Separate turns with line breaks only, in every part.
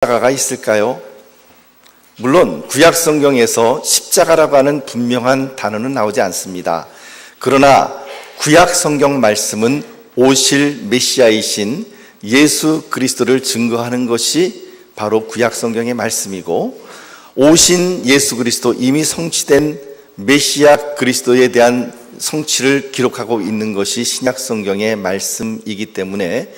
십자가가 있을까요? 물론 구약 성경에서 십자가라고 하는 분명한 단어는 나오지 않습니다. 그러나 구약 성경 말씀은 오실 메시아이신 예수 그리스도를 증거하는 것이 바로 구약 성경의 말씀이고, 오신 예수 그리스도, 이미 성취된 메시아 그리스도에 대한 성취를 기록하고 있는 것이 신약 성경의 말씀이기 때문에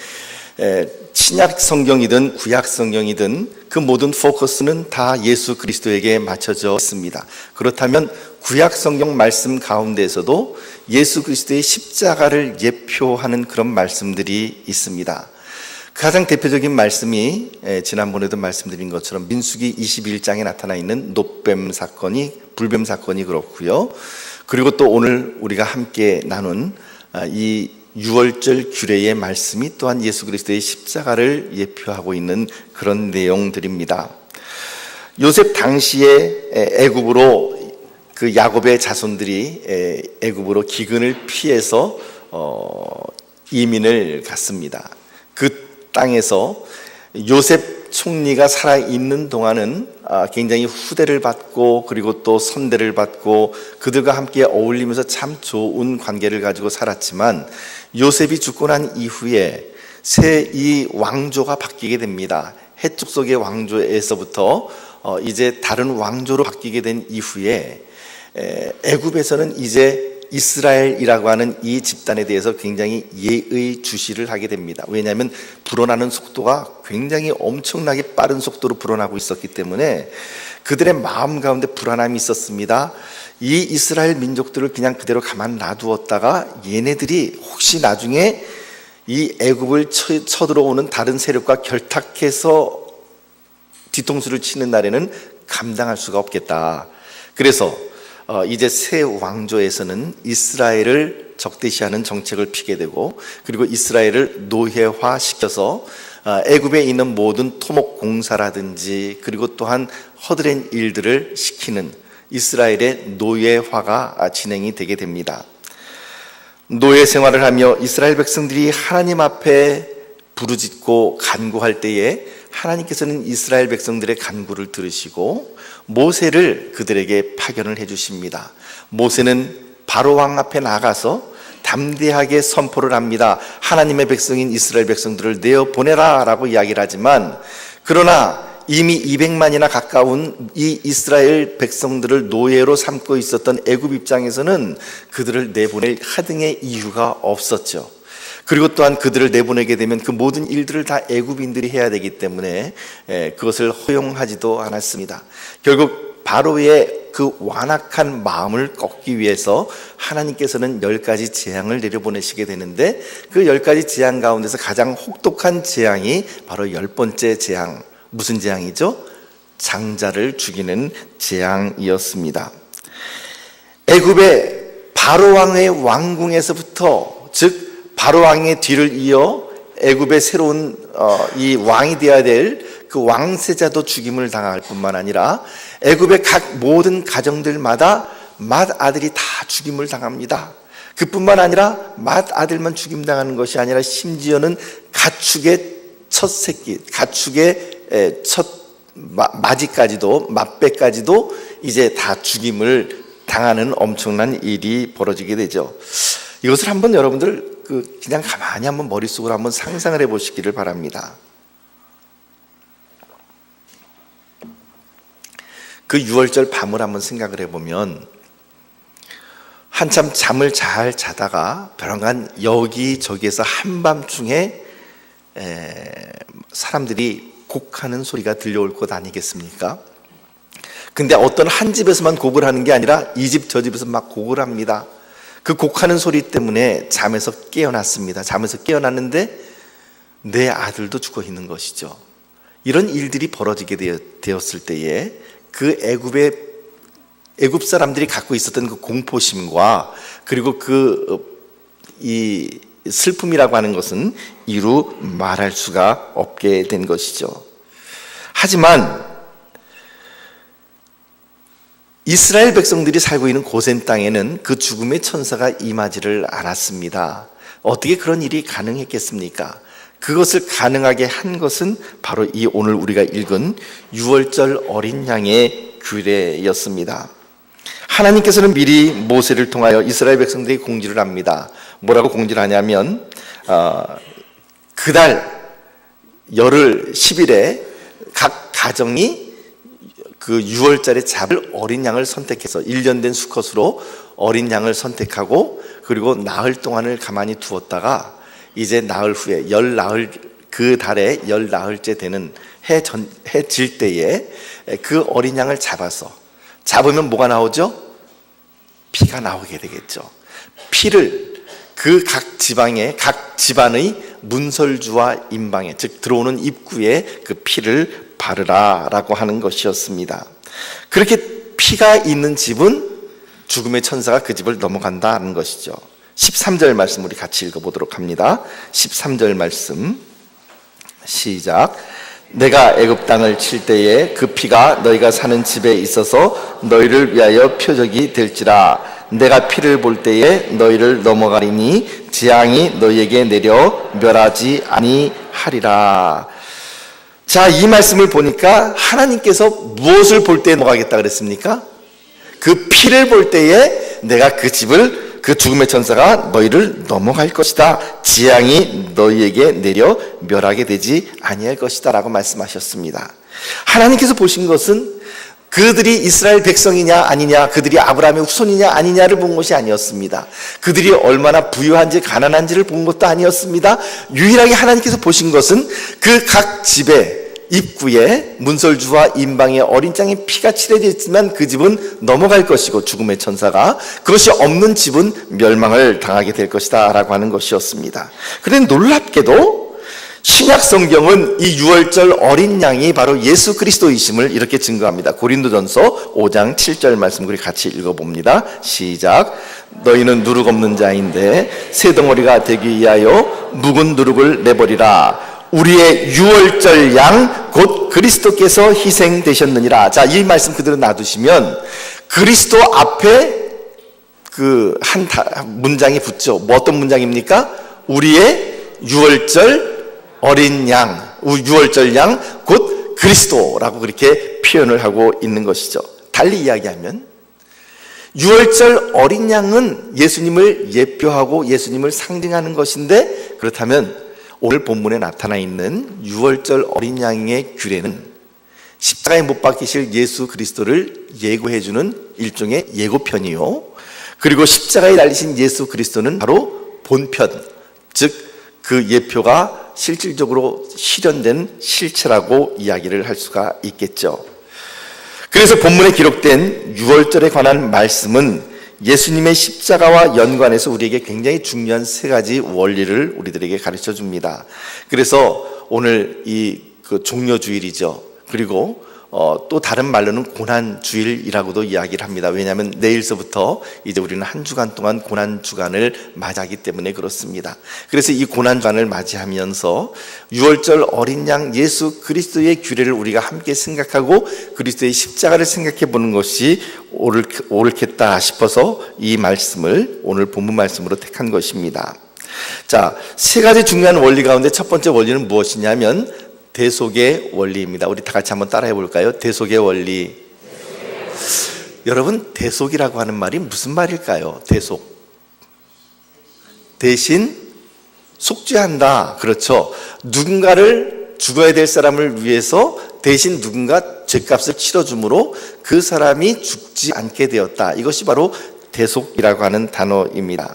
신약 성경이든 구약 성경이든 그 모든 포커스는 다 예수 그리스도에게 맞춰져 있습니다. 그렇다면 구약 성경 말씀 가운데에서도 예수 그리스도의 십자가를 예표하는 그런 말씀들이 있습니다. 가장 대표적인 말씀이 지난번에도 말씀드린 것처럼 민수기 21장에 나타나 있는 놋뱀 사건이, 불뱀 사건이 그렇고요. 그리고 또 오늘 우리가 함께 나눈 이 유월절 규례의 말씀이 또한 예수 그리스도의 십자가를 예표하고 있는 그런 내용들입니다. 요셉 당시에 애굽으로 그 야곱의 자손들이 애굽으로 기근을 피해서 이민을 갔습니다. 그 땅에서 요셉 총리가 살아있는 동안은 굉장히 후대를 받고 그리고 또 선대를 받고 그들과 함께 어울리면서 참 좋은 관계를 가지고 살았지만, 요셉이 죽고 난 이후에 새 이 왕조가 바뀌게 됩니다. 해쪽 속의 왕조에서부터 이제 다른 왕조로 바뀌게 된 이후에 애굽에서는 이제 이스라엘이라고 하는 이 집단에 대해서 굉장히 예의주시를 하게 됩니다. 왜냐하면 불어나는 속도가 굉장히 엄청나게 빠른 속도로 불어나고 있었기 때문에 그들의 마음 가운데 불안함이 있었습니다. 이 이스라엘 민족들을 그냥 그대로 가만 놔두었다가 얘네들이 혹시 나중에 이 애굽을 쳐들어오는 다른 세력과 결탁해서 뒤통수를 치는 날에는 감당할 수가 없겠다. 그래서 이제 새 왕조에서는 이스라엘을 적대시하는 정책을 피게 되고, 그리고 이스라엘을 노예화시켜서 애굽에 있는 모든 토목 공사라든지 그리고 또한 허드렛 일들을 시키는 이스라엘의 노예화가 진행이 되게 됩니다. 노예 생활을 하며 이스라엘 백성들이 하나님 앞에 부르짖고 간구할 때에 하나님께서는 이스라엘 백성들의 간구를 들으시고 모세를 그들에게 파견을 해주십니다. 모세는 바로 왕 앞에 나가서 담대하게 선포를 합니다. 하나님의 백성인 이스라엘 백성들을 내어보내라 라고 이야기를 하지만, 그러나 이미 200만이나 가까운 이 이스라엘 백성들을 노예로 삼고 있었던 애굽 입장에서는 그들을 내보낼 하등의 이유가 없었죠. 그리고 또한 그들을 내보내게 되면 그 모든 일들을 다 애굽인들이 해야 되기 때문에 그것을 허용하지도 않았습니다. 결국 바로의 그 완악한 마음을 꺾기 위해서 하나님께서는 10가지 재앙을 내려보내시게 되는데, 그 10가지 재앙 가운데서 가장 혹독한 재앙이 바로 10번째 재앙. 무슨 재앙이죠? 장자를 죽이는 재앙이었습니다. 애굽의 바로 왕의 왕궁에서부터, 즉 바로 왕의 뒤를 이어 애굽의 새로운 이 왕이 되어야 될 그 왕세자도 죽임을 당할 뿐만 아니라 애굽의 각 모든 가정들마다 맏아들이 다 죽임을 당합니다. 그뿐만 아니라 맏아들만 죽임당하는 것이 아니라 심지어는 가축의 첫 새끼, 가축의 첫 마지까지도, 맏배까지도 이제 다 죽임을 당하는 엄청난 일이 벌어지게 되죠. 이것을 한번 여러분들 그냥 가만히 한번 머릿속으로 한번 상상을 해보시기를 바랍니다. 그 유월절 밤을 한번 생각을 해보면, 한참 잠을 잘 자다가 벼랑간 여기저기에서 한밤중에 사람들이 곡하는 소리가 들려올 것 아니겠습니까? 근데 어떤 한 집에서만 곡을 하는 게 아니라 이 집 저 집에서 막 곡을 합니다. 그 곡하는 소리 때문에 잠에서 깨어났습니다. 잠에서 깨어났는데 내 아들도 죽어 있는 것이죠. 이런 일들이 벌어지게 되었을 때에 그 애굽 사람들이 갖고 있었던 그 공포심과 그리고 이 슬픔이라고 하는 것은 이루 말할 수가 없게 된 것이죠. 하지만 이스라엘 백성들이 살고 있는 고센 땅에는 그 죽음의 천사가 임하지를 않았습니다. 어떻게 그런 일이 가능했겠습니까? 그것을 가능하게 한 것은 바로 이 오늘 우리가 읽은 유월절 어린 양의 규례였습니다. 하나님께서는 미리 모세를 통하여 이스라엘 백성들이 공지를 합니다. 뭐라고 공지를 하냐면 그달 열흘 10일에 각 가정이 그 6월절에 잡을 어린 양을 선택해서 1년 된 수컷으로 어린 양을 선택하고 그리고 나흘 동안을 가만히 두었다가 이제 나흘 후에 그 달에 10나흘째 되는 해 질 때에 그 어린 양을 잡으면 뭐가 나오죠? 피가 나오게 되겠죠. 피를 그 각 집안의 문설주와 임방에, 즉 들어오는 입구에 그 피를 바르라라고 하는 것이었습니다. 그렇게 피가 있는 집은 죽음의 천사가 그 집을 넘어간다는 것이죠. 13절 말씀 우리 같이 읽어보도록 합니다. 13절 말씀 시작. 내가 애굽 땅을 칠 때에 그 피가 너희가 사는 집에 있어서 너희를 위하여 표적이 될지라. 내가 피를 볼 때에 너희를 넘어가리니 재앙이 너희에게 내려 멸하지 아니하리라. 자, 이 말씀을 보니까 하나님께서 무엇을 볼 때 넘어가겠다 그랬습니까? 그 피를 볼 때에 내가 그 집을, 그 죽음의 천사가 너희를 넘어갈 것이다. 재앙이 너희에게 내려 멸하게 되지 아니할 것이다 라고 말씀하셨습니다. 하나님께서 보신 것은 그들이 이스라엘 백성이냐 아니냐, 그들이 아브라함의 후손이냐 아니냐를 본 것이 아니었습니다. 그들이 얼마나 부유한지 가난한지를 본 것도 아니었습니다. 유일하게 하나님께서 보신 것은 그 각 집에 입구에 문설주와 임방에 어린 양의 피가 칠해져 있지만 그 집은 넘어갈 것이고 죽음의 천사가, 그것이 없는 집은 멸망을 당하게 될 것이다 라고 하는 것이었습니다. 그런데 놀랍게도 신약 성경은 이 유월절 어린 양이 바로 예수 그리스도이심을 이렇게 증거합니다. 고린도전서 5장 7절 말씀 우리 같이 읽어봅니다. 시작. 너희는 누룩 없는 자인데 새 덩어리가 되기 위하여 묵은 누룩을 내버리라. 우리의 유월절 양 곧 그리스도께서 희생되셨느니라. 자, 이 말씀 그대로 놔두시면 그리스도 앞에 그 한 문장이 붙죠. 뭐 어떤 문장입니까? 우리의 유월절 어린 양, 유월절 양 곧 그리스도라고 그렇게 표현을 하고 있는 것이죠. 달리 이야기하면 유월절 어린 양은 예수님을 예표하고 예수님을 상징하는 것인데, 그렇다면 오늘 본문에 나타나 있는 유월절 어린 양의 규례는 십자가에 못 박히실 예수 그리스도를 예고해주는 일종의 예고편이요, 그리고 십자가에 달리신 예수 그리스도는 바로 본편, 즉 그 예표가 실질적으로 실현된 실체라고 이야기를 할 수가 있겠죠. 그래서 본문에 기록된 유월절에 관한 말씀은 예수님의 십자가와 연관해서 우리에게 굉장히 중요한 세 가지 원리를 우리들에게 가르쳐 줍니다. 그래서 오늘 그 종려주일이죠. 그리고 또 다른 말로는 고난주일이라고도 이야기를 합니다. 왜냐하면 내일서부터 이제 우리는 한 주간 동안 고난주간을 맞이하기 때문에 그렇습니다. 그래서 이 고난주간을 맞이하면서 유월절 어린 양 예수 그리스도의 규례를 우리가 함께 생각하고 그리스도의 십자가를 생각해 보는 것이 옳겠다 싶어서 이 말씀을 오늘 본문 말씀으로 택한 것입니다. 자, 세 가지 중요한 원리 가운데 첫 번째 원리는 무엇이냐면 대속의 원리입니다. 우리 다 같이 한번 따라해 볼까요? 대속의 원리. 여러분, 대속이라고 하는 말이 무슨 말일까요? 대속. 대신 속죄한다. 그렇죠. 누군가를, 죽어야 될 사람을 위해서 대신 누군가 죄값을 치러줌으로 그 사람이 죽지 않게 되었다. 이것이 바로 대속이라고 하는 단어입니다.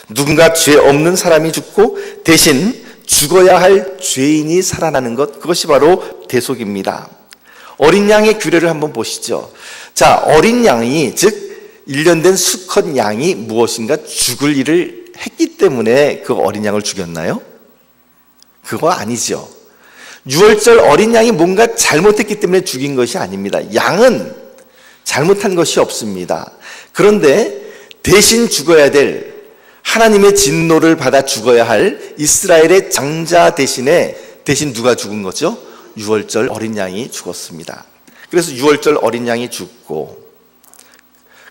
누군가 죄 없는 사람이 죽고 대신 죽어야 할 죄인이 살아나는 것, 그것이 바로 대속입니다. 어린 양의 규례를 한번 보시죠. 자, 어린 양이, 즉 1년 된 수컷 양이 무엇인가 죽을 일을 했기 때문에 그 어린 양을 죽였나요? 그거 아니죠. 유월절 어린 양이 뭔가 잘못했기 때문에 죽인 것이 아닙니다. 양은 잘못한 것이 없습니다. 그런데 대신 죽어야 될, 하나님의 진노를 받아 죽어야 할 이스라엘의 장자 대신 누가 죽은 거죠? 유월절 어린 양이 죽었습니다. 그래서 유월절 어린 양이 죽고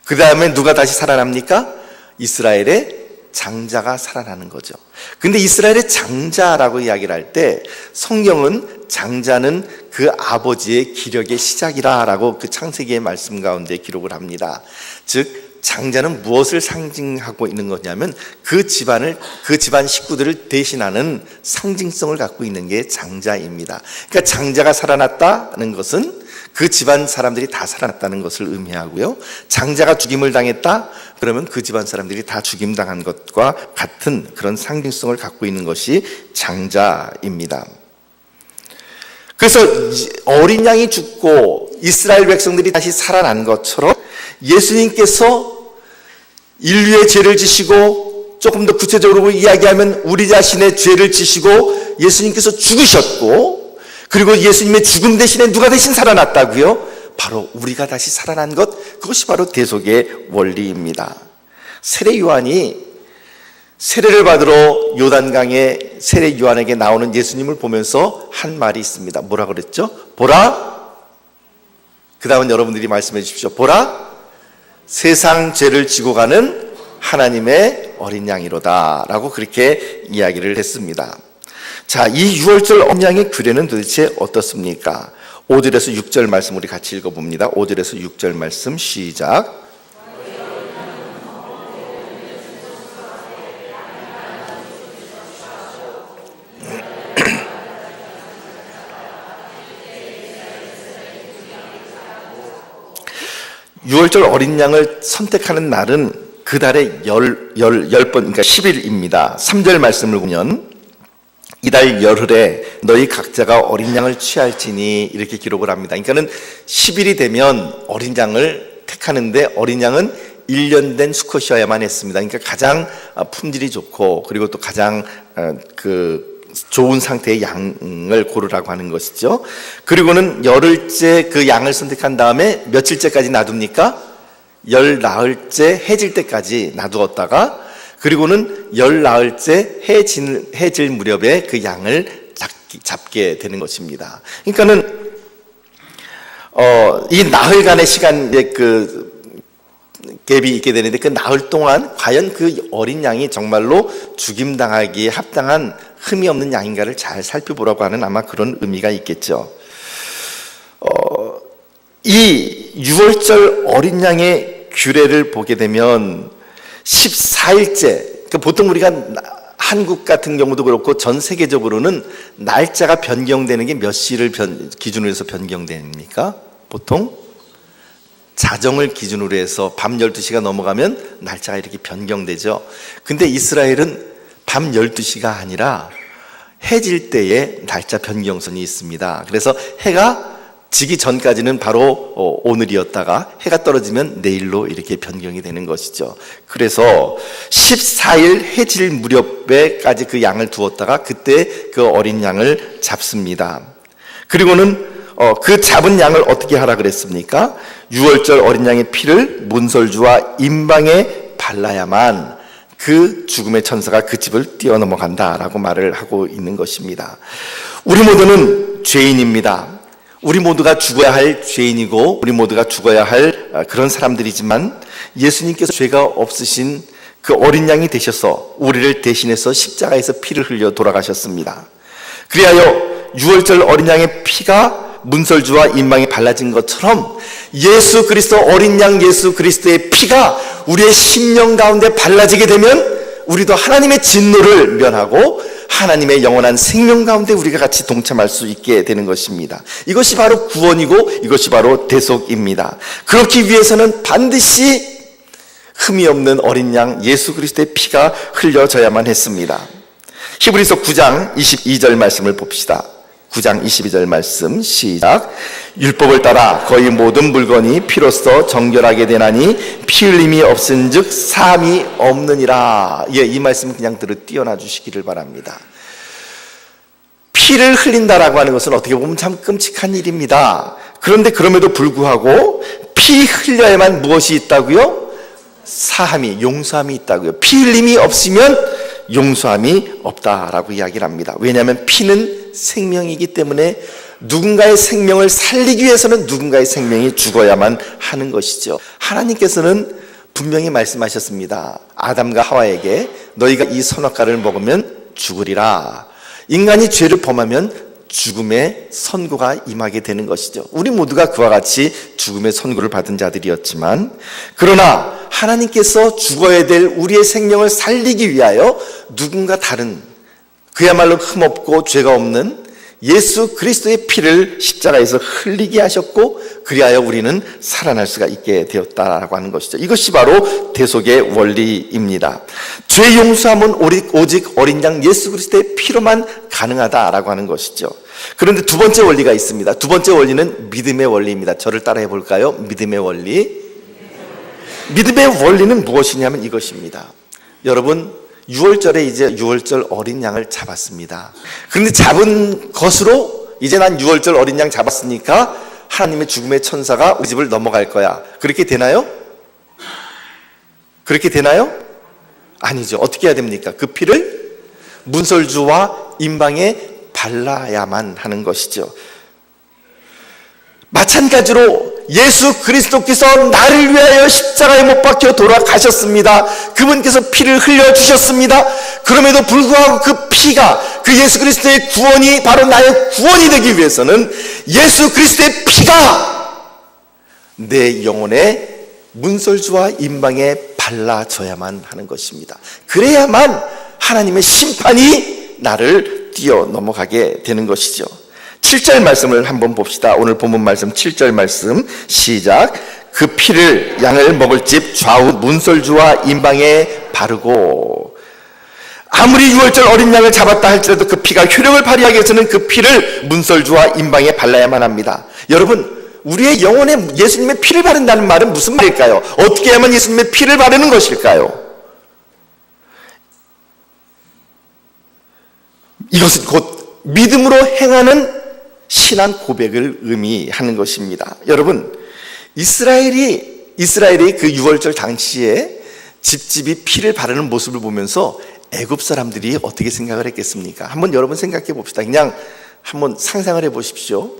그 다음에 누가 다시 살아납니까? 이스라엘의 장자가 살아나는 거죠. 근데 이스라엘의 장자라고 이야기를 할 때 성경은 장자는 그 아버지의 기력의 시작이라고 그 창세기의 말씀 가운데 기록을 합니다. 즉 장자는 무엇을 상징하고 있는 거냐면 그 집안 식구들을 대신하는 상징성을 갖고 있는 게 장자입니다. 그러니까 장자가 살아났다는 것은 그 집안 사람들이 다 살아났다는 것을 의미하고요. 장자가 죽임을 당했다? 그러면 그 집안 사람들이 다 죽임당한 것과 같은 그런 상징성을 갖고 있는 것이 장자입니다. 그래서 어린 양이 죽고 이스라엘 백성들이 다시 살아난 것처럼 예수님께서 인류의 죄를 지시고, 조금 더 구체적으로 이야기하면 우리 자신의 죄를 지시고 예수님께서 죽으셨고, 그리고 예수님의 죽음 대신에 누가 대신 살아났다고요? 바로 우리가 다시 살아난 것, 그것이 바로 대속의 원리입니다. 세례 요한이 세례를 받으러 요단강에 세례 요한에게 나오는 예수님을 보면서 한 말이 있습니다. 뭐라 그랬죠? 보라, 그 다음은 여러분들이 말씀해 주십시오. 보라, 세상 죄를 지고 가는 하나님의 어린 양이로다 라고 그렇게 이야기를 했습니다. 자, 이 유월절 어린 양의 규례는 도대체 어떻습니까? 5절에서 6절 말씀 우리 같이 읽어봅니다. 5절에서 6절 말씀 시작. 유월절 어린 양을 선택하는 날은 그 달에 10번, 그러니까 10일입니다. 3절 말씀을 보면 이달 열흘에 너희 각자가 어린 양을 취할지니 이렇게 기록을 합니다. 그러니까는 10일이 되면 어린 양을 택하는데 어린 양은 1년 된 수컷이어야만 했습니다. 그러니까 가장 품질이 좋고 그리고 또 가장 좋은 상태의 양을 고르라고 하는 것이죠. 그리고는 열흘째 그 양을 선택한 다음에 며칠째까지 놔둡니까? 열 나흘째 해질 때까지 놔두었다가, 그리고는 열 나흘째 해질 무렵에 그 양을 잡게 되는 것입니다. 그러니까는 이 나흘간의 시간에 갭이 있게 되는데 그 나흘 동안 과연 그 어린 양이 정말로 죽임당하기에 합당한 흠이 없는 양인가를 잘 살펴보라고 하는 아마 그런 의미가 있겠죠. 이 유월절 어린 양의 규례를 보게 되면 14일째, 그러니까 보통 우리가 한국 같은 경우도 그렇고 전 세계적으로는 날짜가 변경되는 게 몇 시를 기준으로 해서 변경됩니까? 보통 자정을 기준으로 해서 밤 12시가 넘어가면 날짜가 이렇게 변경되죠. 근데 이스라엘은 밤 12시가 아니라 해질 때에 날짜 변경선이 있습니다. 그래서 해가 지기 전까지는 바로 오늘이었다가 해가 떨어지면 내일로 이렇게 변경이 되는 것이죠. 그래서 14일 해질 무렵에까지 그 양을 두었다가 그때 그 어린 양을 잡습니다. 그리고는 그 잡은 양을 어떻게 하라 그랬습니까? 유월절 어린 양의 피를 문설주와 임방에 발라야만 그 죽음의 천사가 그 집을 뛰어넘어간다라고 말을 하고 있는 것입니다. 우리 모두는 죄인입니다. 우리 모두가 죽어야 할 죄인이고 우리 모두가 죽어야 할 그런 사람들이지만 예수님께서 죄가 없으신 그 어린 양이 되셔서 우리를 대신해서 십자가에서 피를 흘려 돌아가셨습니다. 그리하여 유월절 어린 양의 피가 문설주와 임방에 발라진 것처럼 예수 그리스도 어린 양 예수 그리스도의 피가 우리의 심령 가운데 발라지게 되면 우리도 하나님의 진노를 면하고 하나님의 영원한 생명 가운데 우리가 같이 동참할 수 있게 되는 것입니다. 이것이 바로 구원이고 이것이 바로 대속입니다. 그렇기 위해서는 반드시 흠이 없는 어린 양 예수 그리스도의 피가 흘려져야만 했습니다. 히브리서 9장 22절 말씀을 봅시다. 9장 22절 말씀 시작. 율법을 따라 거의 모든 물건이 피로써 정결하게 되나니 피 흘림이 없은즉 사함이 없느니라. 이 말씀 그냥 띄어놔 주시기를 바랍니다. 피를 흘린다라고 하는 것은 어떻게 보면 참 끔찍한 일입니다. 그런데 그럼에도 불구하고 피 흘려야만 무엇이 있다고요? 사함이, 용서함이 있다고요. 피 흘림이 없으면 용서함이 없다라고 이야기를 합니다. 왜냐하면 피는 생명이기 때문에 누군가의 생명을 살리기 위해서는 누군가의 생명이 죽어야만 하는 것이죠. 하나님께서는 분명히 말씀하셨습니다. 아담과 하와에게 너희가 이 선악과를 먹으면 죽으리라. 인간이 죄를 범하면 죽음의 선고가 임하게 되는 것이죠. 우리 모두가 그와 같이 죽음의 선고를 받은 자들이었지만, 그러나 하나님께서 죽어야 될 우리의 생명을 살리기 위하여 누군가 다른, 그야말로 흠없고 죄가 없는 예수 그리스도의 피를 십자가에서 흘리게 하셨고, 그리하여 우리는 살아날 수가 있게 되었다라고 하는 것이죠. 이것이 바로 대속의 원리입니다. 죄 용서함은 오직 어린 양 예수 그리스도의 피로만 가능하다라고 하는 것이죠. 그런데 두 번째 원리가 있습니다. 두 번째 원리는 믿음의 원리입니다. 저를 따라해 볼까요? 믿음의 원리. 믿음의 원리는 무엇이냐면 이것입니다. 여러분, 6월절에 이제 6월절 어린 양을 잡았습니다. 그런데 잡은 것으로 이제 난 6월절 어린 양 잡았으니까 하나님의 죽음의 천사가 우리 집을 넘어갈 거야. 그렇게 되나요? 그렇게 되나요? 아니죠. 어떻게 해야 됩니까? 그 피를 문설주와 임방에 발라야만 하는 것이죠. 마찬가지로 예수 그리스도께서 나를 위하여 십자가에 못 박혀 돌아가셨습니다. 그분께서 피를 흘려주셨습니다. 그럼에도 불구하고 그 피가, 그 예수 그리스도의 구원이 바로 나의 구원이 되기 위해서는 예수 그리스도의 피가 내 영혼의 문설주와 임방에 발라져야만 하는 것입니다. 그래야만 하나님의 심판이 나를 뛰어넘어가게 되는 것이죠. 7절 말씀을 한번 봅시다. 오늘 본문 말씀 7절 말씀 시작. 그 피를 양을 먹을 집 좌우 문설주와 임방에 바르고. 아무리 6월절 어린 양을 잡았다 할지라도 그 피가 효력을 발휘하기 위해서는 그 피를 문설주와 임방에 발라야만 합니다. 여러분, 우리의 영혼에 예수님의 피를 바른다는 말은 무슨 말일까요? 어떻게 하면 예수님의 피를 바르는 것일까요? 이것은 곧 믿음으로 행하는 신앙 고백을 의미하는 것입니다. 여러분, 이스라엘이 그 6월절 당시에 집집이 피를 바르는 모습을 보면서 애굽 사람들이 어떻게 생각을 했겠습니까? 한번 여러분 생각해 봅시다. 그냥 한번 상상을 해 보십시오.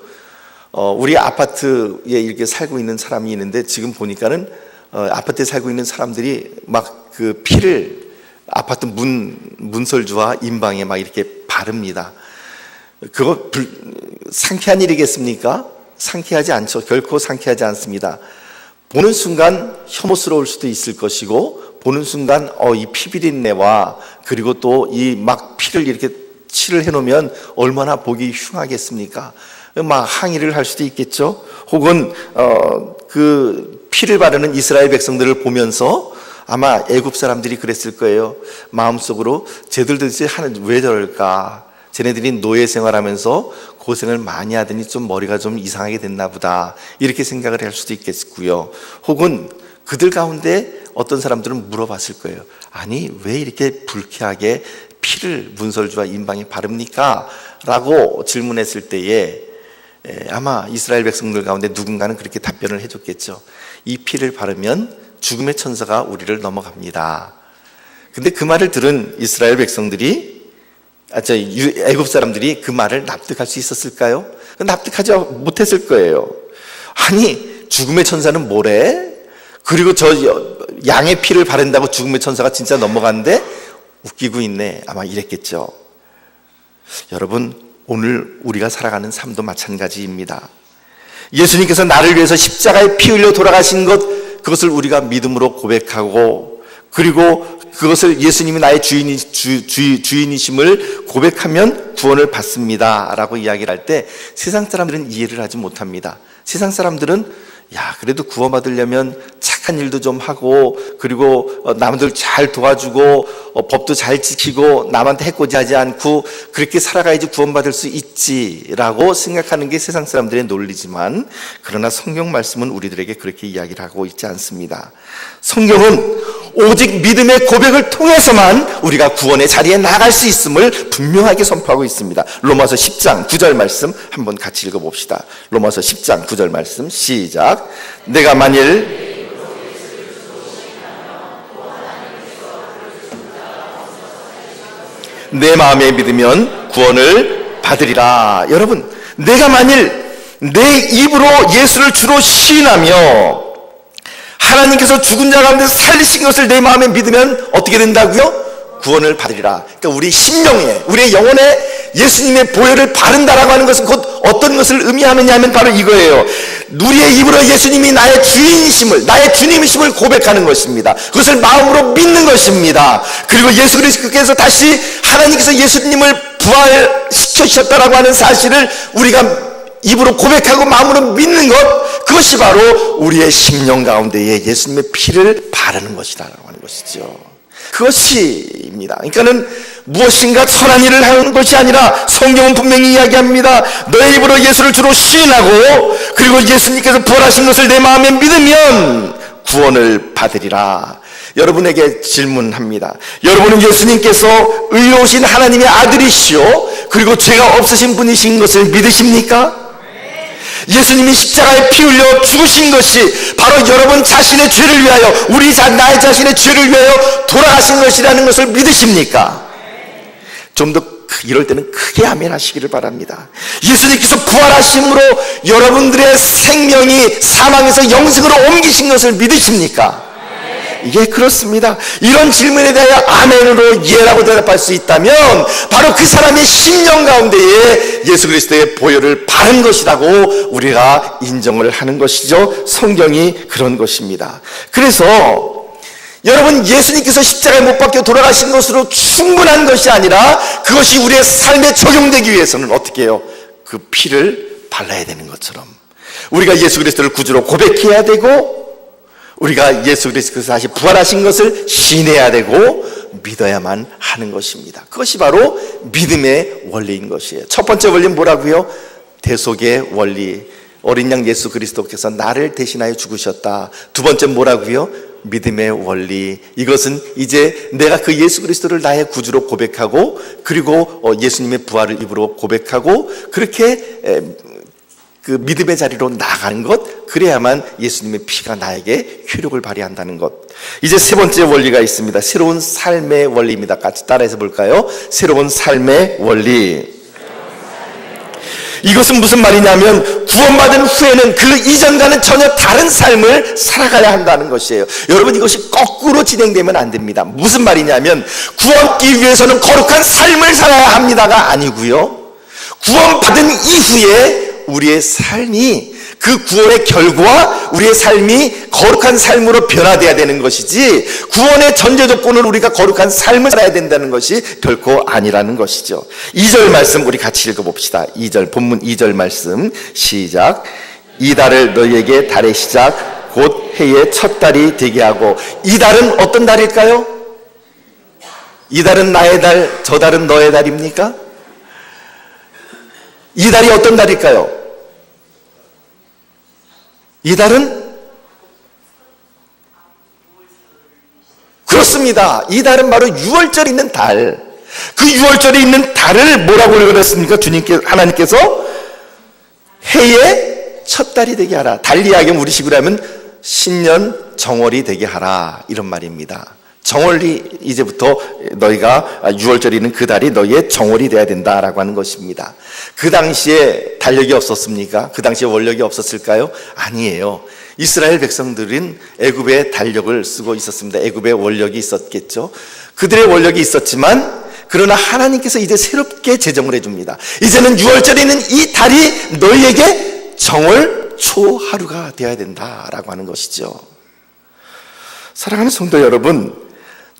우리 아파트에 이렇게 살고 있는 사람이 있는데, 지금 보니까는 아파트에 살고 있는 사람들이 막 그 피를 아파트 문설주와 임방에 막 이렇게 바릅니다. 그거 상쾌한 일이겠습니까? 상쾌하지 않죠. 결코 상쾌하지 않습니다. 보는 순간 혐오스러울 수도 있을 것이고, 보는 순간 이 피비린내와 그리고 또 이 막 피를 이렇게 칠을 해놓으면 얼마나 보기 흉하겠습니까? 막 항의를 할 수도 있겠죠. 혹은 그 피를 바르는 이스라엘 백성들을 보면서 아마 애굽 사람들이 그랬을 거예요. 마음속으로 쟤들도 왜 저럴까? 쟤네들이 노예 생활하면서 고생을 많이 하더니 좀 머리가 좀 이상하게 됐나 보다, 이렇게 생각을 할 수도 있겠고요. 혹은 그들 가운데 어떤 사람들은 물어봤을 거예요. 아니, 왜 이렇게 불쾌하게 피를 문설주와 임방에 바릅니까? 라고 질문했을 때에 아마 이스라엘 백성들 가운데 누군가는 그렇게 답변을 해줬겠죠. 이 피를 바르면 죽음의 천사가 우리를 넘어갑니다. 근데 그 말을 들은 이스라엘 백성들이, 애굽 사람들이 그 말을 납득할 수 있었을까요? 납득하지 못했을 거예요. 아니, 죽음의 천사는 뭐래? 그리고 저 양의 피를 바른다고 죽음의 천사가 진짜 넘어가는데 웃기고 있네, 아마 이랬겠죠. 여러분, 오늘 우리가 살아가는 삶도 마찬가지입니다. 예수님께서 나를 위해서 십자가에 피 흘려 돌아가신 그것을 우리가 믿음으로 고백하고, 그리고 그것을 예수님이 나의 주인이심을 고백하면 구원을 받습니다 라고 이야기를 할 때 세상 사람들은 이해를 하지 못합니다. 세상 사람들은 그래도 구원받으려면 착한 일도 좀 하고, 그리고 남들 잘 도와주고, 법도 잘 지키고, 남한테 해코지하지 않고 그렇게 살아가야지 구원받을 수 있지라고 생각하는 게 세상 사람들의 논리지만, 그러나 성경 말씀은 우리들에게 그렇게 이야기를 하고 있지 않습니다. 성경은 오직 믿음의 고백을 통해서만 우리가 구원의 자리에 나갈 수 있음을 분명하게 선포하고 있습니다. 로마서 10장 9절 말씀 한번 같이 읽어봅시다. 로마서 10장 9절 말씀 시작. 내가 만일 내 마음에 믿으면 구원을 받으리라. 여러분, 내가 만일 내 입으로 예수를 주로 시인하며 하나님께서 죽은 자 가운데 살리신 것을 내 마음에 믿으면 어떻게 된다고요? 구원을 받으리라. 그러니까 우리 심령에, 우리의 영혼에 예수님의 보혈을 바른다라고 하는 것은 곧 어떤 것을 의미하느냐 하면 바로 이거예요. 우리의 입으로 예수님이 나의 주인이심을, 나의 주님이심을 고백하는 것입니다. 그것을 마음으로 믿는 것입니다. 그리고 예수 그리스도께서 다시 하나님께서 예수님을 부활시켜주셨다라고 하는 사실을 우리가 입으로 고백하고 마음으로 믿는 것, 그것이 바로 우리의 심령 가운데에 예수님의 피를 바르는 것이다라고 하는 것이죠. 그것입니다. 그러니까는 무엇인가 선한 일을 하는 것이 아니라 성경은 분명히 이야기합니다. 너의 입으로 예수를 주로 시인하고 그리고 예수님께서 부활하신 것을 내 마음에 믿으면 구원을 받으리라. 여러분에게 질문합니다. 여러분은 예수님께서 의로우신 하나님의 아들이시오 그리고 죄가 없으신 분이신 것을 믿으십니까? 예수님이 십자가에 피 흘려 죽으신 것이 바로 여러분 자신의 죄를 위하여, 나의 자신의 죄를 위하여 돌아가신 것이라는 것을 믿으십니까? 좀 더 이럴 때는 크게 아멘 하시기를 바랍니다. 예수님께서 부활하심으로 여러분들의 생명이 사망에서 영생으로 옮기신 것을 믿으십니까? 예, 그렇습니다. 이런 질문에 대하여 아멘으로 예라고 대답할 수 있다면 바로 그 사람의 심령 가운데에 예수 그리스도의 보혈을 바른 것이라고 우리가 인정을 하는 것이죠. 성경이 그런 것입니다. 그래서 여러분, 예수님께서 십자가에 못 박혀 돌아가신 것으로 충분한 것이 아니라 그것이 우리의 삶에 적용되기 위해서는 어떻게 해요? 그 피를 발라야 되는 것처럼 우리가 예수 그리스도를 구주로 고백해야 되고 우리가 예수 그리스도께서 다시 부활하신 것을 신해야 되고 믿어야만 하는 것입니다. 그것이 바로 믿음의 원리인 것이에요. 첫 번째 원리는 뭐라고요? 대속의 원리. 어린 양 예수 그리스도께서 나를 대신하여 죽으셨다. 두 번째 뭐라고요? 믿음의 원리. 이것은 이제 내가 그 예수 그리스도를 나의 구주로 고백하고 그리고 예수님의 부활을 입으로 고백하고 그렇게 그 믿음의 자리로 나가는 것, 그래야만 예수님의 피가 나에게 효력을 발휘한다는 것. 이제 세 번째 원리가 있습니다. 새로운 삶의 원리입니다. 같이 따라해서 볼까요? 새로운 삶의 원리. 이것은 무슨 말이냐면 구원받은 후에는 그 이전과는 전혀 다른 삶을 살아가야 한다는 것이에요. 여러분, 이것이 거꾸로 진행되면 안 됩니다. 무슨 말이냐면 구원받기 위해서는 거룩한 삶을 살아야 합니다가 아니고요, 구원받은 이후에 우리의 삶이 그 구원의 결과 우리의 삶이 거룩한 삶으로 변화되어야 되는 것이지 구원의 전제 조건을 우리가 거룩한 삶을 살아야 된다는 것이 결코 아니라는 것이죠. 2절 말씀 우리 같이 읽어봅시다. 2절 본문 2절 말씀 시작. 이 달을 너희에게 달의 시작 곧 해의 첫 달이 되게 하고. 이 달은 어떤 달일까요? 이 달은 나의 달, 저 달은 너의 달입니까? 이 달이 어떤 달일까요? 이 달은 그렇습니다. 이 달은 바로 6월절이 있는 달. 그 6월절이 있는 달을 뭐라고 그랬습니까? 하나님께서 해의 첫 달이 되게 하라. 달리 이야기하면 우리식으로 하면 신년 정월이 되게 하라, 이런 말입니다. 정월이 이제부터 너희가 6월절이 있는 그 달이 너희의 정월이 돼야 된다라고 하는 것입니다. 그 당시에 달력이 없었습니까? 그 당시에 원력이 없었을까요? 아니에요. 이스라엘 백성들은 애굽의 달력을 쓰고 있었습니다. 애굽의 원력이 있었겠죠. 그들의 원력이 있었지만 그러나 하나님께서 이제 새롭게 제정을 해줍니다. 이제는 6월절에 있는 이 달이 너희에게 정월 초하루가 되어야 된다라고 하는 것이죠. 사랑하는 성도 여러분,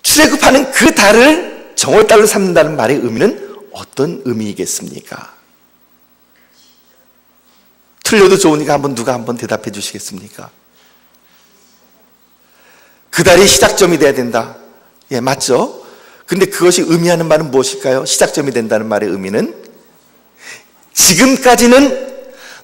출애굽하는 그 달을 정월달로 삼는다는 말의 의미는 어떤 의미이겠습니까? 틀려도 좋으니까 누가 한번 대답해 주시겠습니까? 그 달이 시작점이 돼야 된다. 예, 맞죠? 근데 그것이 의미하는 말은 무엇일까요? 시작점이 된다는 말의 의미는 지금까지는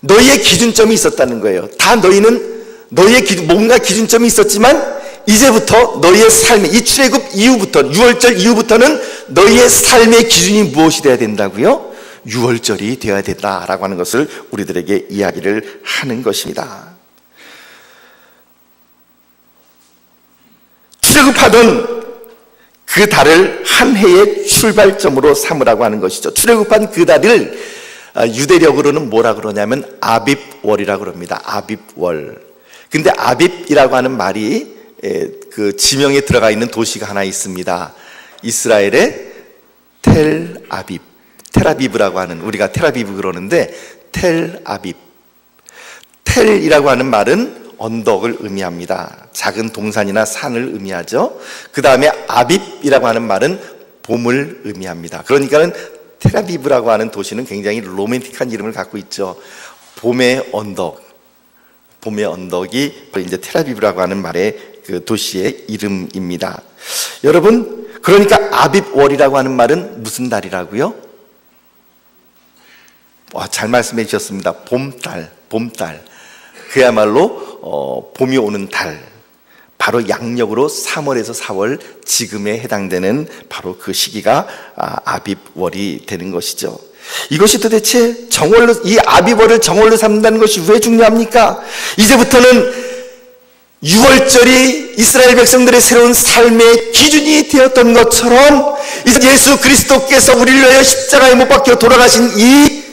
너희의 기준점이 있었다는 거예요. 다 너희는 너희의 뭔가 기준점이 있었지만 이제부터 너희의 삶의 이 출애굽 이후부터 6월절 이후부터는 너희의 삶의 기준이 무엇이 되어야 된다고요? 6월절이 되어야 된다라고 하는 것을 우리들에게 이야기를 하는 것입니다. 출애굽하던 그 달을 한 해의 출발점으로 삼으라고 하는 것이죠. 출애굽한 그 달을 유대력으로는 뭐라 그러냐면 아빕월이라고 그럽니다. 아빕월. 근데 아빕이라고 하는 말이 그 지명에 들어가 있는 도시가 하나 있습니다. 이스라엘의 텔아빕, 텔아비브라고 하는, 우리가 텔아비브 그러는데 텔아빕. 텔이라고 하는 말은 언덕을 의미합니다. 작은 동산이나 산을 의미하죠. 그 다음에 아빕이라고 하는 말은 봄을 의미합니다. 그러니까는 텔아비브라고 하는 도시는 굉장히 로맨틱한 이름을 갖고 있죠. 봄의 언덕, 봄의 언덕이 이제 텔아비브라고 하는 말의 그 도시의 이름입니다. 여러분, 그러니까 아빕월이라고 하는 말은 무슨 달이라고요? 잘 말씀해 주셨습니다. 봄달, 봄달. 그야말로 봄이 오는 달. 바로 양력으로 3월에서 4월, 지금에 해당되는 바로 그 시기가 아빕월이 되는 것이죠. 이것이 도대체 정월로, 이 아빕월을 정월로 삼는다는 것이 왜 중요합니까? 이제부터는 6월절이 이스라엘 백성들의 새로운 삶의 기준이 되었던 것처럼 이제 예수 그리스도께서 우리를 위하여 십자가에 못 박혀 돌아가신 이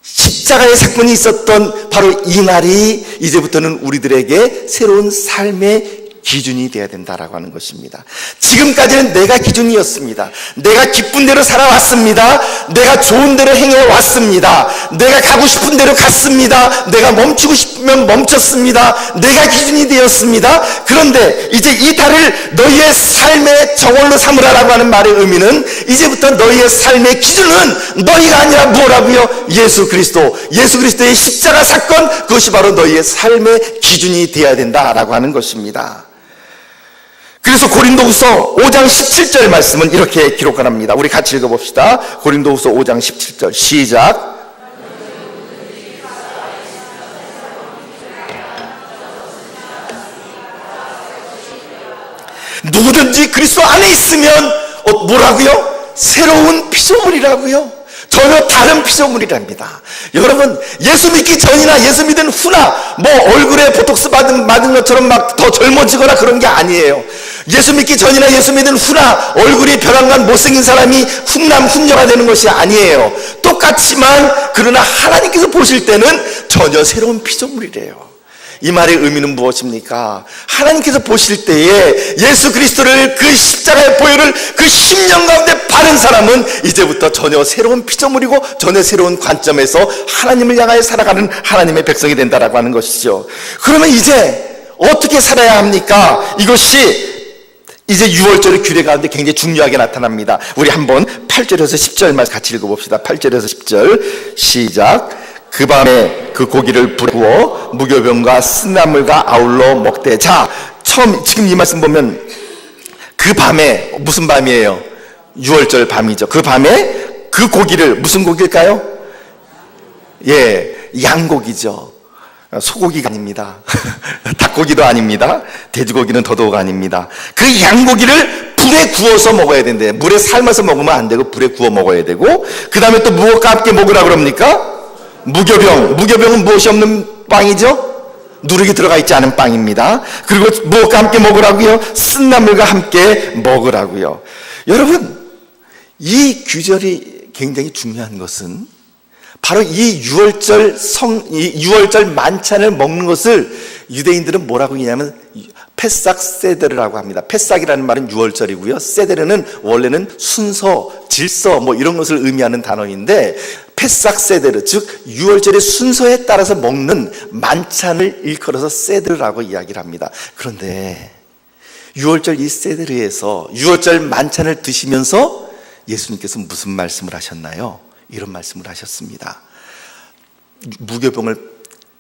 십자가의 사건이 있었던 바로 이 날이 이제부터는 우리들에게 새로운 삶의 기준이 되어야 된다라고 하는 것입니다. 지금까지는 내가 기준이었습니다. 내가 기쁜 대로 살아왔습니다. 내가 좋은 대로 행해왔습니다. 내가 가고 싶은 대로 갔습니다. 내가 멈추고 싶으면 멈췄습니다. 내가 기준이 되었습니다. 그런데 이제 이 달을 너희의 삶의 정월로 삼으라라고 하는 말의 의미는 이제부터 너희의 삶의 기준은 너희가 아니라 뭐라고요? 예수 그리스도, 예수 그리스도의 십자가 사건, 그것이 바로 너희의 삶의 기준이 되어야 된다라고 하는 것입니다. 그래서 고린도후서 5장 17절 말씀은 이렇게 기록합니다. 우리 같이 읽어봅시다. 고린도후서 5장 17절 시작. 누구든지 그리스도 안에 있으면 뭐라고요? 새로운 피조물이라고요. 전혀 다른 피조물이랍니다. 여러분, 예수 믿기 전이나 예수 믿은 후나 뭐 얼굴에 보톡스 맞은 것처럼 막 더 젊어지거나 그런 게 아니에요. 예수 믿기 전이나 예수 믿은 후나 얼굴이 벼랑간 못생긴 사람이 훈남 훈녀가 되는 것이 아니에요. 똑같지만 그러나 하나님께서 보실 때는 전혀 새로운 피조물이래요. 이 말의 의미는 무엇입니까? 하나님께서 보실 때에 예수 그리스도를, 그 십자가의 보혈을 그 10년 가운데 바른 사람은 이제부터 전혀 새로운 피조물이고 전혀 새로운 관점에서 하나님을 향하여 살아가는 하나님의 백성이 된다라고 하는 것이죠. 그러면 이제 어떻게 살아야 합니까? 이것이 이제 6월절의 규례 가운데 굉장히 중요하게 나타납니다. 우리 한번 8절에서 10절만 같이 읽어봅시다. 8절에서 10절 시작. 그 밤에 그 고기를 불에 구워 무교병과 쓴나물과 아울러 먹되. 자, 처음 지금 이 말씀 보면 그 밤에, 무슨 밤이에요? 6월절 밤이죠. 그 밤에 그 고기를, 무슨 고기일까요? 예, 양고기죠. 소고기가 아닙니다. 닭고기도 아닙니다. 돼지고기는 더더욱 아닙니다. 그 양고기를 불에 구워서 먹어야 된대요. 물에 삶아서 먹으면 안 되고 불에 구워 먹어야 되고, 그 다음에 또 무엇과 함께 먹으라 그럽니까? 무교병. 무교병은 무엇이 없는 빵이죠? 누룩이 들어가 있지 않은 빵입니다. 그리고 무엇과 함께 먹으라고요? 쓴나물과 함께 먹으라고요. 여러분, 이 규절이 굉장히 중요한 것은 바로 이 6월절 만찬을 먹는 것을 유대인들은 뭐라고 하냐면 페삭 세데르라고 합니다. 페삭이라는 말은 6월절이고요. 세데르는 원래는 순서, 질서 뭐 이런 것을 의미하는 단어인데, 페삭 세데르, 즉 6월절의 순서에 따라서 먹는 만찬을 일컬어서 세데르라고 이야기를 합니다. 그런데 6월절 이 세데르에서 6월절 만찬을 드시면서 예수님께서 무슨 말씀을 하셨나요? 이런 말씀을 하셨습니다. 무교병을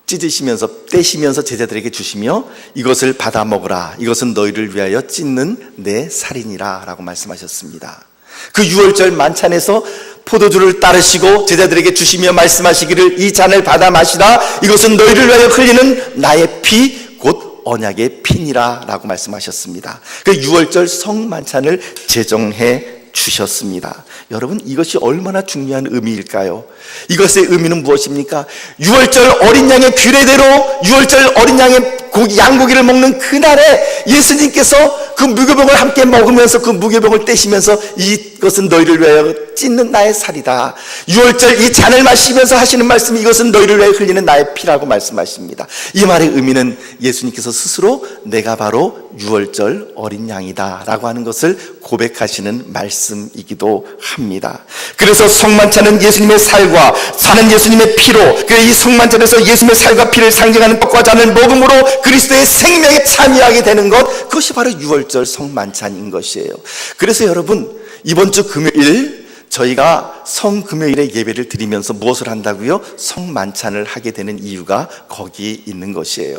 찢으시면서 떼시면서 제자들에게 주시며 이것을 받아 먹으라. 이것은 너희를 위하여 찢는 내 살이니라 라고 말씀하셨습니다. 그 6월절 만찬에서 포도주를 따르시고 제자들에게 주시며 말씀하시기를 이 잔을 받아 마시라. 이것은 너희를 위하여 흘리는 나의 피, 곧 언약의 피니라 라고 말씀하셨습니다. 그 6월절 성만찬을 제정해 주셨습니다. 여러분, 이것이 얼마나 중요한 의미일까요? 이것의 의미는 무엇입니까? 6월절 어린 양의 규례대로 6월절 어린 양의 양고기를 먹는 그날에 예수님께서 그 무교병을 함께 먹으면서 그 무교병을 떼시면서 이것은 너희를 위하여 찢는 나의 살이다. 유월절 이 잔을 마시면서 하시는 말씀이 이것은 너희를 위하여 흘리는 나의 피라고 말씀하십니다. 이 말의 의미는 예수님께서 스스로 내가 바로 유월절 어린 양이다 라고 하는 것을 고백하시는 말씀이기도 합니다. 그래서 성만찬은 예수님의 살과 사는 예수님의 피로, 이 성만찬에서 예수님의 살과 피를 상징하는 떡과 잔을 먹음으로 그리스도의 생명에 참여하게 되는 것, 그것이 바로 유월절 성만찬인 것이에요. 그래서 여러분, 이번 주 금요일 저희가 성금요일에 예배를 드리면서 무엇을 한다고요? 성만찬을 하게 되는 이유가 거기에 있는 것이에요.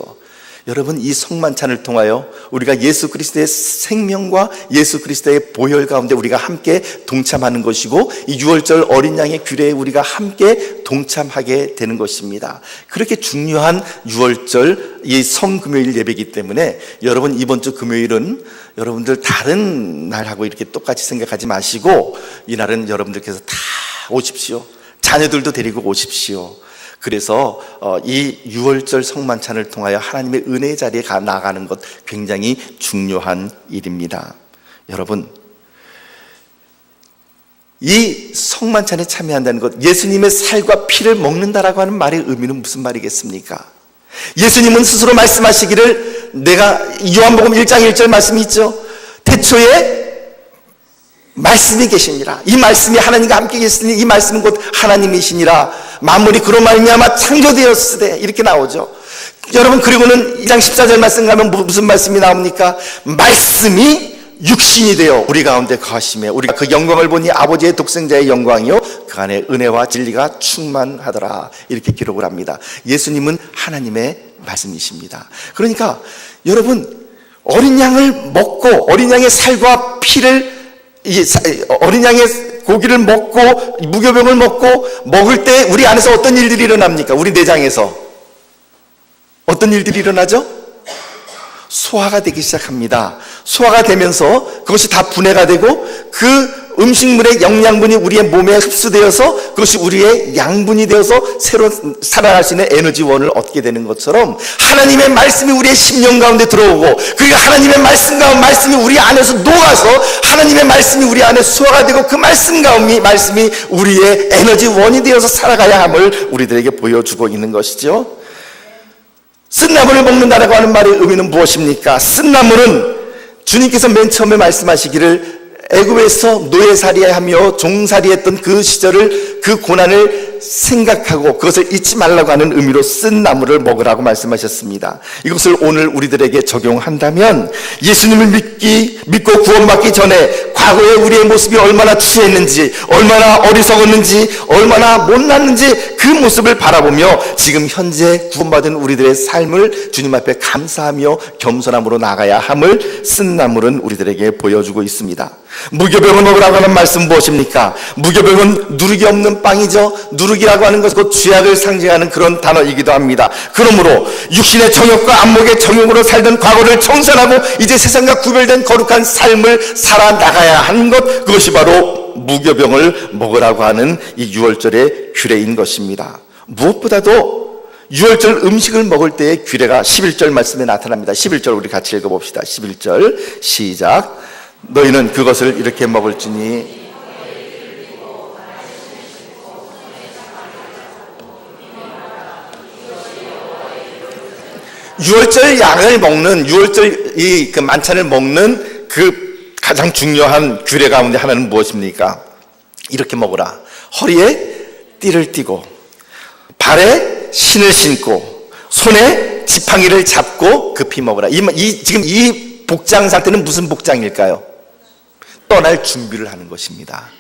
여러분, 이 성만찬을 통하여 우리가 예수 그리스도의 생명과 예수 그리스도의 보혈 가운데 우리가 함께 동참하는 것이고, 이 유월절 어린 양의 규례에 우리가 함께 동참하게 되는 것입니다. 그렇게 중요한 유월절 이 성금요일 예배이기 때문에 여러분, 이번 주 금요일은 여러분들 다른 날하고 이렇게 똑같이 생각하지 마시고, 이날은 여러분들께서 다 오십시오. 자녀들도 데리고 오십시오. 그래서 이 유월절 성만찬을 통하여 하나님의 은혜의 자리에 나가는 것 굉장히 중요한 일입니다. 여러분, 이 성만찬에 참여한다는 것, 예수님의 살과 피를 먹는다라고 하는 말의 의미는 무슨 말이겠습니까? 예수님은 스스로 말씀하시기를, 내가 요한복음 1장 1절 말씀이 있죠. 태초에 말씀이 계시니라. 이 말씀이 하나님과 함께 계시니 이 말씀은 곧 하나님이시니라. 만물이 그로 말미암아 창조되었으되, 이렇게 나오죠. 여러분, 그리고는 2장 14절 말씀 가면 무슨 말씀이 나옵니까? 말씀이 육신이 되어 우리 가운데 거하시며 우리가 그 영광을 보니 아버지의 독생자의 영광이요 그 안에 은혜와 진리가 충만하더라. 이렇게 기록을 합니다. 예수님은 하나님의 말씀이십니다. 그러니까 여러분, 어린 양을 먹고 어린 양의 살과 피를, 어린 양의 고기를 먹고 무교병을 먹고 먹을 때 우리 안에서 어떤 일들이 일어납니까? 우리 내장에서 어떤 일들이 일어나죠? 소화가 되기 시작합니다. 소화가 되면서 그것이 다 분해가 되고 그 음식물의 영양분이 우리의 몸에 흡수되어서 그것이 우리의 양분이 되어서 새로 살아날 수 있는 에너지원을 얻게 되는 것처럼, 하나님의 말씀이 우리의 심령 가운데 들어오고, 그리고 하나님의 말씀이 우리 안에서 녹아서 하나님의 말씀이 우리 안에 소화가 되고, 그 말씀이 우리의 에너지원이 되어서 살아가야 함을 우리들에게 보여주고 있는 것이죠. 쓴나물을 먹는다라고 하는 말의 의미는 무엇입니까? 쓴나물은 주님께서 맨 처음에 말씀하시기를, 애굽에서 노예살이하며 종살이했던 그 시절을, 그 고난을 생각하고 그것을 잊지 말라고 하는 의미로 쓴 나물을 먹으라고 말씀하셨습니다. 이것을 오늘 우리들에게 적용한다면, 예수님을 믿고 구원받기 전에 과거에 우리의 모습이 얼마나 추했는지, 얼마나 어리석었는지, 얼마나 못났는지 그 모습을 바라보며 지금 현재 구원받은 우리들의 삶을 주님 앞에 감사하며 겸손함으로 나가야 함을 쓴 나물은 우리들에게 보여주고 있습니다. 무교병을 먹으라고 하는 말씀은 무엇입니까? 무교병은 누룩이 없는 빵이죠. 누룩이라고 하는 것은 곧 죄악을 상징하는 그런 단어이기도 합니다. 그러므로 육신의 정욕과 안목의 정욕으로 살던 과거를 청산하고 이제 세상과 구별된 거룩한 삶을 살아나가야 하는 것, 그것이 바로 무교병을 먹으라고 하는 이 유월절의 규례인 것입니다. 무엇보다도 유월절 음식을 먹을 때의 규례가 11절 말씀에 나타납니다. 11절 우리 같이 읽어봅시다. 11절 시작. 너희는 그것을 이렇게 먹을지니 유월절 양을 먹는, 유월절 그 만찬을 먹는 그 가장 중요한 규례 가운데 하나는 무엇입니까? 이렇게 먹으라. 허리에 띠를 띠고 발에 신을 신고 손에 지팡이를 잡고 급히 먹으라. 지금 이 복장 상태는 무슨 복장일까요? 떠날 준비를 하는 것입니다.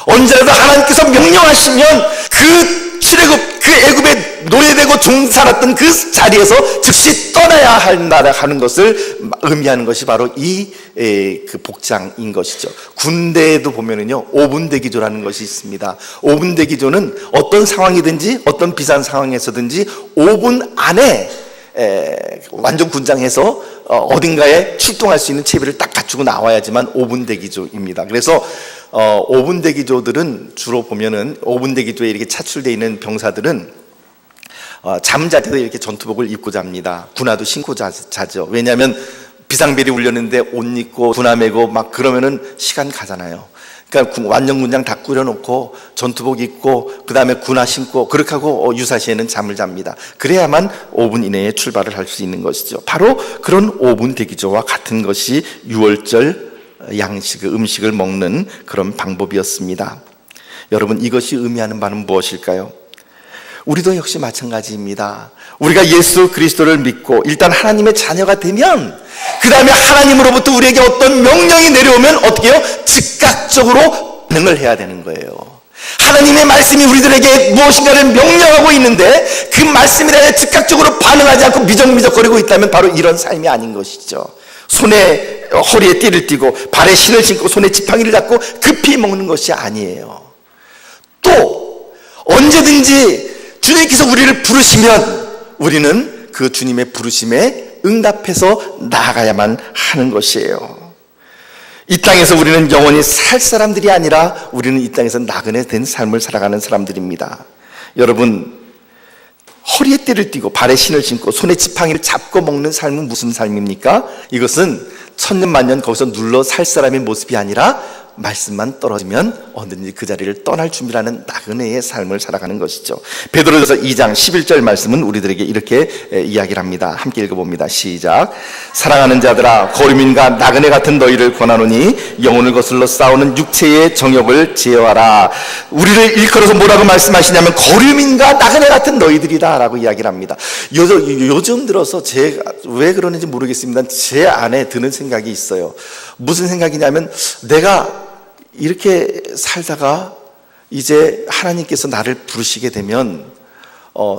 언제라도 하나님께서 명령하시면 그 출애굽, 그 애굽에 노예되고 종 살았던 그 자리에서 즉시 떠나야 한다 하는 것을 의미하는 것이 바로 그 복장인 것이죠. 군대에도 보면은요, 5분 대기조라는 것이 있습니다. 5분 대기조는 어떤 상황이든지 어떤 비상 상황에서든지 5분 안에 완전 군장해서 어딘가에 출동할 수 있는 체비를 딱 갖추고 나와야지만 5분 대기조입니다. 그래서 5분 대기조들은 주로 보면은 5분 대기조에 이렇게 차출되어 있는 병사들은 잠잘 때도 이렇게 전투복을 입고 잡니다. 군화도 신고 자죠. 왜냐하면 비상벨이 울렸는데 옷 입고 군함매고 막 그러면은 시간 가잖아요. 그러니까 완전군장 다 꾸려놓고 전투복 입고 그 다음에 군화 신고 그렇게 하고 유사시에는 잠을 잡니다. 그래야만 5분 이내에 출발을 할 수 있는 것이죠. 바로 그런 5분 대기조와 같은 것이 유월절 음식을 먹는 그런 방법이었습니다. 여러분, 이것이 의미하는 바는 무엇일까요? 우리도 역시 마찬가지입니다. 우리가 예수 그리스도를 믿고 일단 하나님의 자녀가 되면 그 다음에 하나님으로부터 우리에게 어떤 명령이 내려오면 어떻게 해요? 즉각적으로 반응을 해야 되는 거예요. 하나님의 말씀이 우리들에게 무엇인가를 명령하고 있는데 그 말씀에 대해 즉각적으로 반응하지 않고 미적미적거리고 있다면 바로 이런 삶이 아닌 것이죠. 허리에 띠를 띠고 발에 신을 신고 손에 지팡이를 잡고 급히 먹는 것이 아니에요. 또 언제든지 주님께서 우리를 부르시면 우리는 그 주님의 부르심에 응답해서 나아가야만 하는 것이에요. 이 땅에서 우리는 영원히 살 사람들이 아니라 우리는 이 땅에서 나그네 된 삶을 살아가는 사람들입니다. 여러분, 허리에 띠를 띠고 발에 신을 신고 손에 지팡이를 잡고 먹는 삶은 무슨 삶입니까? 이것은 천년만년 거기서 눌러 살 사람의 모습이 아니라 말씀만 떨어지면 언제든지 그 자리를 떠날 준비라는 나그네의 삶을 살아가는 것이죠. 베드로전서 2장 11절 말씀은 우리들에게 이렇게 이야기를 합니다. 함께 읽어봅니다. 시작. 사랑하는 자들아, 거류민과 나그네 같은 너희를 권하노니 영혼을 거슬러 싸우는 육체의 정욕을 제어하라. 우리를 일컬어서 뭐라고 말씀하시냐면 거류민과 나그네 같은 너희들이다 라고 이야기를 합니다. 요즘 들어서 제가 왜 그러는지 모르겠습니다. 제 안에 드는 생각이 있어요. 무슨 생각이냐면 내가 이렇게 살다가 이제 하나님께서 나를 부르시게 되면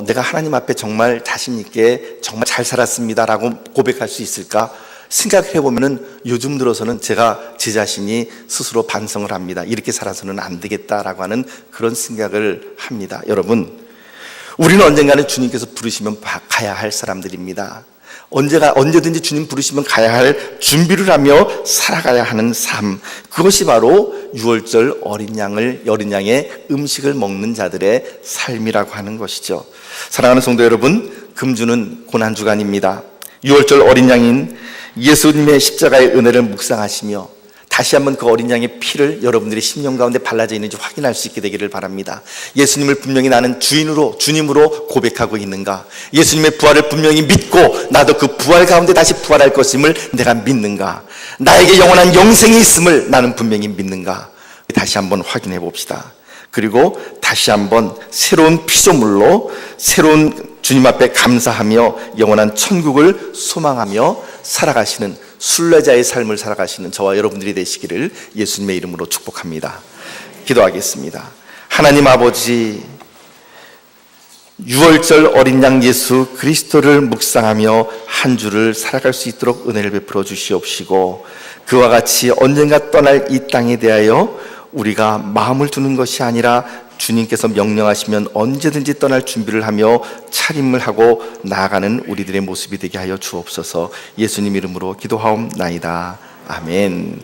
내가 하나님 앞에 정말 자신 있게 정말 잘 살았습니다라고 고백할 수 있을까 생각해 보면은 요즘 들어서는 제가 제 자신이 스스로 반성을 합니다. 이렇게 살아서는 안 되겠다라고 하는 그런 생각을 합니다. 여러분, 우리는 언젠가는 주님께서 부르시면 가야 할 사람들입니다. 언제든지 주님 부르시면 가야 할 준비를 하며 살아가야 하는 삶, 그것이 바로 유월절 어린 양의 음식을 먹는 자들의 삶이라고 하는 것이죠. 사랑하는 성도 여러분, 금주는 고난주간입니다. 유월절 어린 양인 예수님의 십자가의 은혜를 묵상하시며 다시 한번 그 어린 양의 피를 여러분들의 심령 가운데 발라져 있는지 확인할 수 있게 되기를 바랍니다. 예수님을 분명히 나는 주님으로 고백하고 있는가? 예수님의 부활을 분명히 믿고 나도 그 부활 가운데 다시 부활할 것임을 내가 믿는가? 나에게 영원한 영생이 있음을 나는 분명히 믿는가? 다시 한번 확인해 봅시다. 그리고 다시 한번 새로운 피조물로 새로운 주님 앞에 감사하며 영원한 천국을 소망하며 살아가시는 순례자의 삶을 살아가시는 저와 여러분들이 되시기를 예수님의 이름으로 축복합니다. 기도하겠습니다. 하나님 아버지, 유월절 어린 양 예수 그리스도를 묵상하며 한 주를 살아갈 수 있도록 은혜를 베풀어 주시옵시고, 그와 같이 언젠가 떠날 이 땅에 대하여 우리가 마음을 두는 것이 아니라 주님께서 명령하시면 언제든지 떠날 준비를 하며 차림을 하고 나아가는 우리들의 모습이 되게 하여 주옵소서. 예수님 이름으로 기도하옵나이다. 아멘.